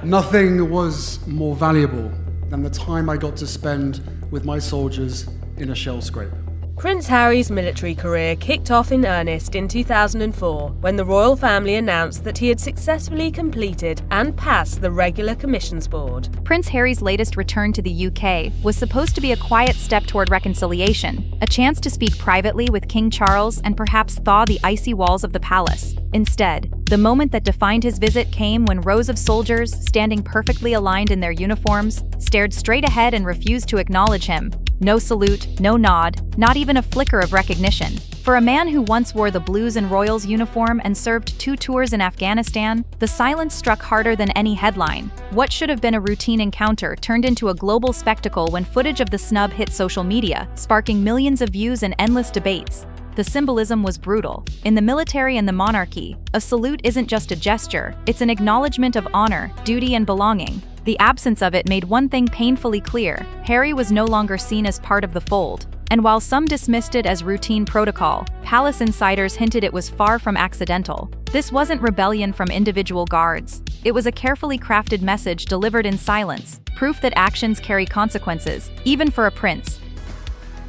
Nothing was more valuable than the time I got to spend with my soldiers in a shell scrape. Prince Harry's military career kicked off in earnest in 2004 when the royal family announced that he had successfully completed and passed the Regular Commissions Board. Prince Harry's latest return to the UK was supposed to be a quiet step toward reconciliation, a chance to speak privately with King Charles and perhaps thaw the icy walls of the palace. Instead, the moment that defined his visit came when rows of soldiers, standing perfectly aligned in their uniforms, stared straight ahead and refused to acknowledge him. No salute, no nod, not even a flicker of recognition. For a man who once wore the Blues and Royals uniform and served 2 tours in Afghanistan, the silence struck harder than any headline. What should have been a routine encounter turned into a global spectacle when footage of the snub hit social media, sparking millions of views and endless debates. The symbolism was brutal. In the military and the monarchy, a salute isn't just a gesture, it's an acknowledgement of honor, duty, and belonging. The absence of it made one thing painfully clear: Harry was no longer seen as part of the fold. And while some dismissed it as routine protocol, palace insiders hinted it was far from accidental. This wasn't rebellion from individual guards. It was a carefully crafted message delivered in silence, proof that actions carry consequences, even for a prince.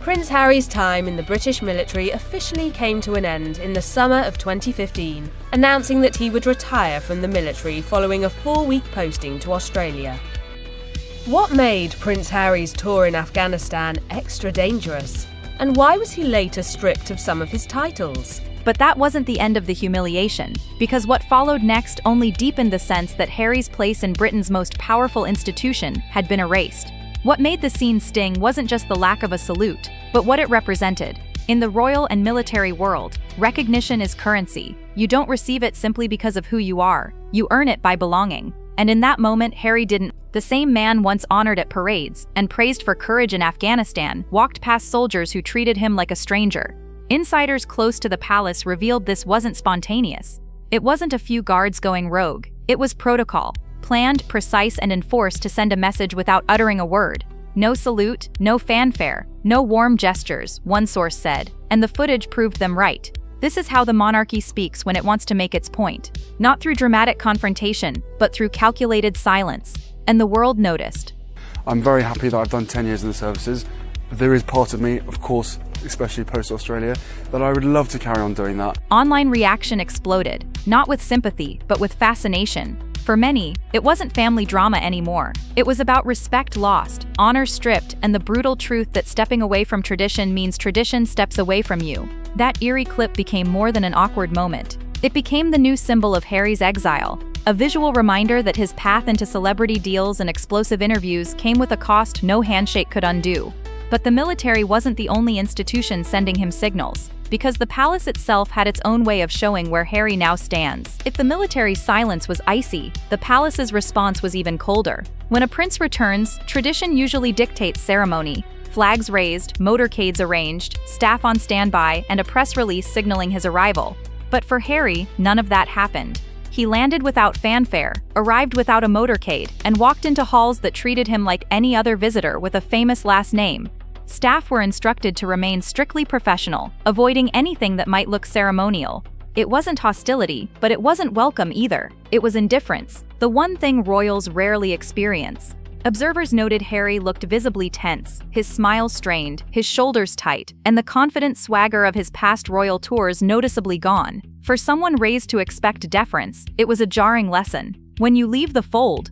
Prince Harry's time in the British military officially came to an end in the summer of 2015, announcing that he would retire from the military following a 4-week posting to Australia. What made Prince Harry's tour in Afghanistan extra dangerous? And why was he later stripped of some of his titles? But that wasn't the end of the humiliation, because what followed next only deepened the sense that Harry's place in Britain's most powerful institution had been erased. What made the scene sting wasn't just the lack of a salute, but what it represented. In the royal and military world, recognition is currency. You don't receive it simply because of who you are. You earn it by belonging. And in that moment, Harry didn't. The same man once honored at parades and praised for courage in Afghanistan walked past soldiers who treated him like a stranger. Insiders close to the palace revealed this wasn't spontaneous. It wasn't a few guards going rogue. It was protocol. Planned, precise, and enforced to send a message without uttering a word. No salute, no fanfare, no warm gestures, one source said, and the footage proved them right. This is how the monarchy speaks when it wants to make its point. Not through dramatic confrontation, but through calculated silence. And the world noticed. I'm very happy that I've done 10 years in the services. There is part of me, of course, especially post-Australia, that I would love to carry on doing that. Online reaction exploded, not with sympathy, but with fascination. For many, it wasn't family drama anymore. It was about respect lost, honor stripped, and the brutal truth that stepping away from tradition means tradition steps away from you. That eerie clip became more than an awkward moment. It became the new symbol of Harry's exile, a visual reminder that his path into celebrity deals and explosive interviews came with a cost no handshake could undo. But the military wasn't the only institution sending him signals, because the palace itself had its own way of showing where Harry now stands. If the military's silence was icy, the palace's response was even colder. When a prince returns, tradition usually dictates ceremony. Flags raised, motorcades arranged, staff on standby, and a press release signaling his arrival. But for Harry, none of that happened. He landed without fanfare, arrived without a motorcade, and walked into halls that treated him like any other visitor with a famous last name. Staff were instructed to remain strictly professional, avoiding anything that might look ceremonial. It wasn't hostility, but it wasn't welcome either. It was indifference, the one thing royals rarely experience. Observers noted Harry looked visibly tense, his smile strained, his shoulders tight, and the confident swagger of his past royal tours noticeably gone. For someone raised to expect deference, it was a jarring lesson. When you leave the fold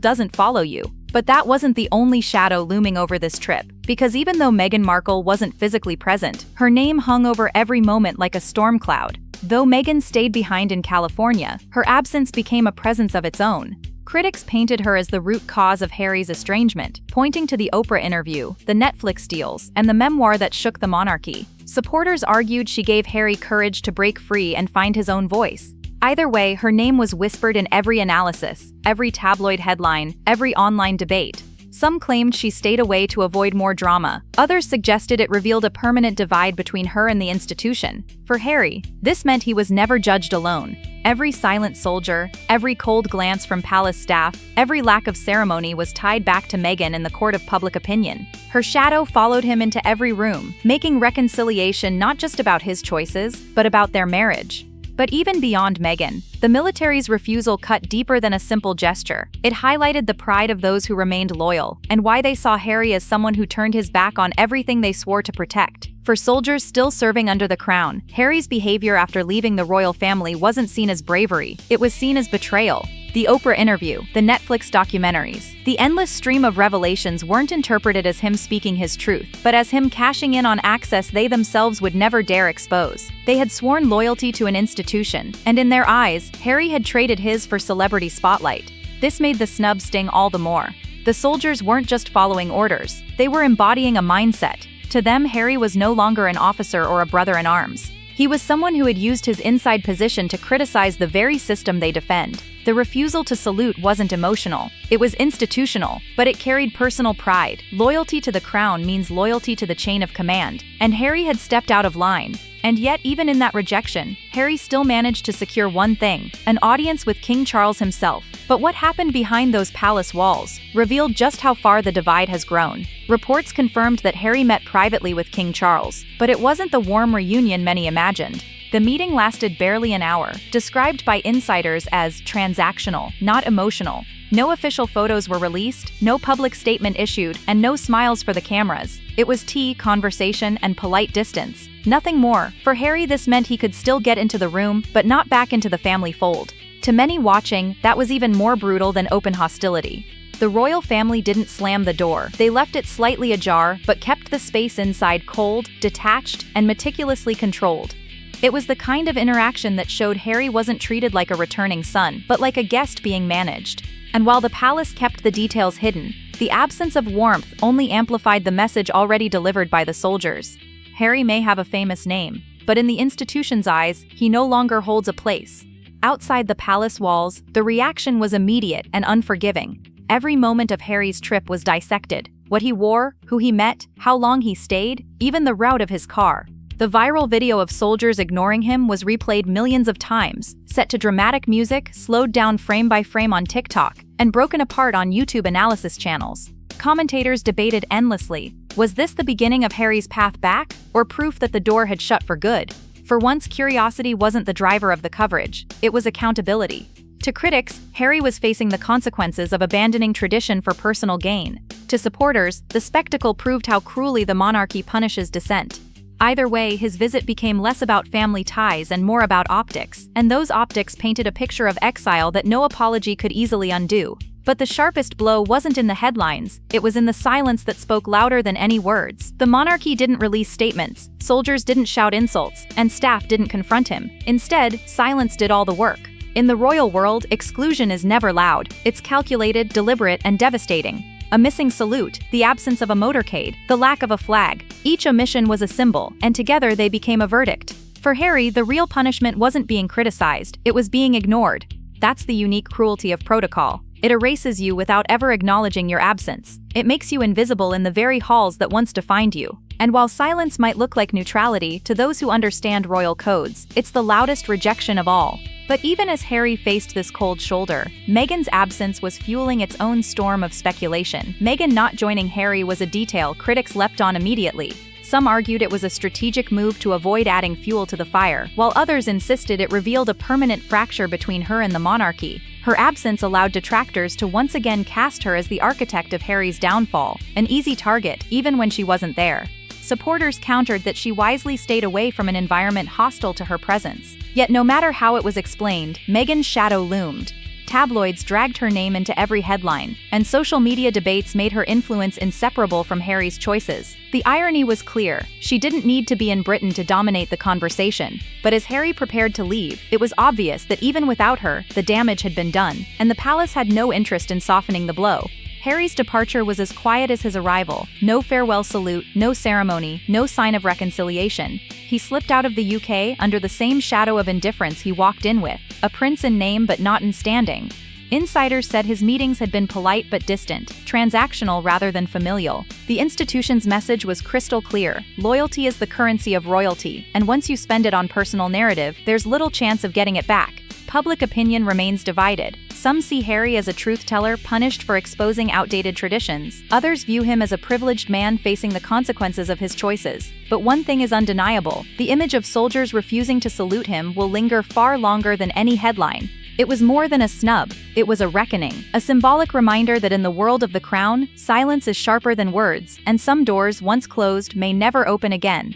doesn't follow you. But that wasn't the only shadow looming over this trip, because even though Meghan Markle wasn't physically present, her name hung over every moment like a storm cloud. Though Meghan stayed behind in California, her absence became a presence of its own. Critics painted her as the root cause of Harry's estrangement, pointing to the Oprah interview, the Netflix deals, and the memoir that shook the monarchy. Supporters argued she gave Harry courage to break free and find his own voice. Either way, her name was whispered in every analysis, every tabloid headline, every online debate. Some claimed she stayed away to avoid more drama. Others suggested it revealed a permanent divide between her and the institution. For Harry, this meant he was never judged alone. Every silent soldier, every cold glance from palace staff, every lack of ceremony was tied back to Meghan in the court of public opinion. Her shadow followed him into every room, making reconciliation not just about his choices, but about their marriage. But even beyond Meghan, the military's refusal cut deeper than a simple gesture. It highlighted the pride of those who remained loyal, and why they saw Harry as someone who turned his back on everything they swore to protect. For soldiers still serving under the crown, Harry's behavior after leaving the royal family wasn't seen as bravery, it was seen as betrayal. The Oprah interview, the Netflix documentaries, the endless stream of revelations weren't interpreted as him speaking his truth, but as him cashing in on access they themselves would never dare expose. They had sworn loyalty to an institution, and in their eyes, Harry had traded his for celebrity spotlight. This made the snub sting all the more. The soldiers weren't just following orders, they were embodying a mindset. To them, Harry was no longer an officer or a brother-in-arms. He was someone who had used his inside position to criticize the very system they defend. The refusal to salute wasn't emotional, it was institutional, but it carried personal pride. Loyalty to the crown means loyalty to the chain of command, and Harry had stepped out of line. And yet, even in that rejection, Harry still managed to secure one thing: an audience with King Charles himself. But what happened behind those palace walls revealed just how far the divide has grown. Reports confirmed that Harry met privately with King Charles, but it wasn't the warm reunion many imagined. The meeting lasted barely an hour, described by insiders as transactional, not emotional. No official photos were released, no public statement issued, and no smiles for the cameras. It was tea, conversation, and polite distance. Nothing more. For Harry, this meant he could still get into the room, but not back into the family fold. To many watching, that was even more brutal than open hostility. The royal family didn't slam the door. They left it slightly ajar, but kept the space inside cold, detached, and meticulously controlled. It was the kind of interaction that showed Harry wasn't treated like a returning son, but like a guest being managed. And while the palace kept the details hidden, the absence of warmth only amplified the message already delivered by the soldiers. Harry may have a famous name, but in the institution's eyes, he no longer holds a place. Outside the palace walls, the reaction was immediate and unforgiving. Every moment of Harry's trip was dissected. What he wore, who he met, how long he stayed, even the route of his car. The viral video of soldiers ignoring him was replayed millions of times, set to dramatic music, slowed down frame by frame on TikTok, and broken apart on YouTube analysis channels. Commentators debated endlessly. Was this the beginning of Harry's path back, or proof that the door had shut for good? For once, curiosity wasn't the driver of the coverage, it was accountability. To critics, Harry was facing the consequences of abandoning tradition for personal gain. To supporters, the spectacle proved how cruelly the monarchy punishes dissent. Either way, his visit became less about family ties and more about optics, and those optics painted a picture of exile that no apology could easily undo. But the sharpest blow wasn't in the headlines, it was in the silence that spoke louder than any words. The monarchy didn't release statements, soldiers didn't shout insults, and staff didn't confront him. Instead, silence did all the work. In the royal world, exclusion is never loud, it's calculated, deliberate, and devastating. A missing salute, the absence of a motorcade, the lack of a flag. Each omission was a symbol, and together they became a verdict. For Harry, the real punishment wasn't being criticized, it was being ignored. That's the unique cruelty of protocol. It erases you without ever acknowledging your absence. It makes you invisible in the very halls that once defined you. And while silence might look like neutrality to those who understand royal codes, it's the loudest rejection of all. But even as Harry faced this cold shoulder, Meghan's absence was fueling its own storm of speculation. Meghan not joining Harry was a detail critics leapt on immediately. Some argued it was a strategic move to avoid adding fuel to the fire, while others insisted it revealed a permanent fracture between her and the monarchy. Her absence allowed detractors to once again cast her as the architect of Harry's downfall, an easy target even when she wasn't there. Supporters countered that she wisely stayed away from an environment hostile to her presence. Yet no matter how it was explained, Meghan's shadow loomed. Tabloids dragged her name into every headline, and social media debates made her influence inseparable from Harry's choices. The irony was clear. She didn't need to be in Britain to dominate the conversation. But as Harry prepared to leave, it was obvious that even without her, the damage had been done, and the palace had no interest in softening the blow. Harry's departure was as quiet as his arrival. No farewell salute, no ceremony, no sign of reconciliation. He slipped out of the UK under the same shadow of indifference he walked in with, a prince in name but not in standing. Insiders said his meetings had been polite but distant, transactional rather than familial. The institution's message was crystal clear: loyalty is the currency of royalty, and once you spend it on personal narrative, there's little chance of getting it back. public opinion remains divided. Some see Harry as a truth-teller punished for exposing outdated traditions. Others view him as a privileged man facing the consequences of his choices. But one thing is undeniable: the image of soldiers refusing to salute him will linger far longer than any headline. It was more than a snub, it was a reckoning, a symbolic reminder that in the world of the crown, silence is sharper than words, and some doors once closed may never open again.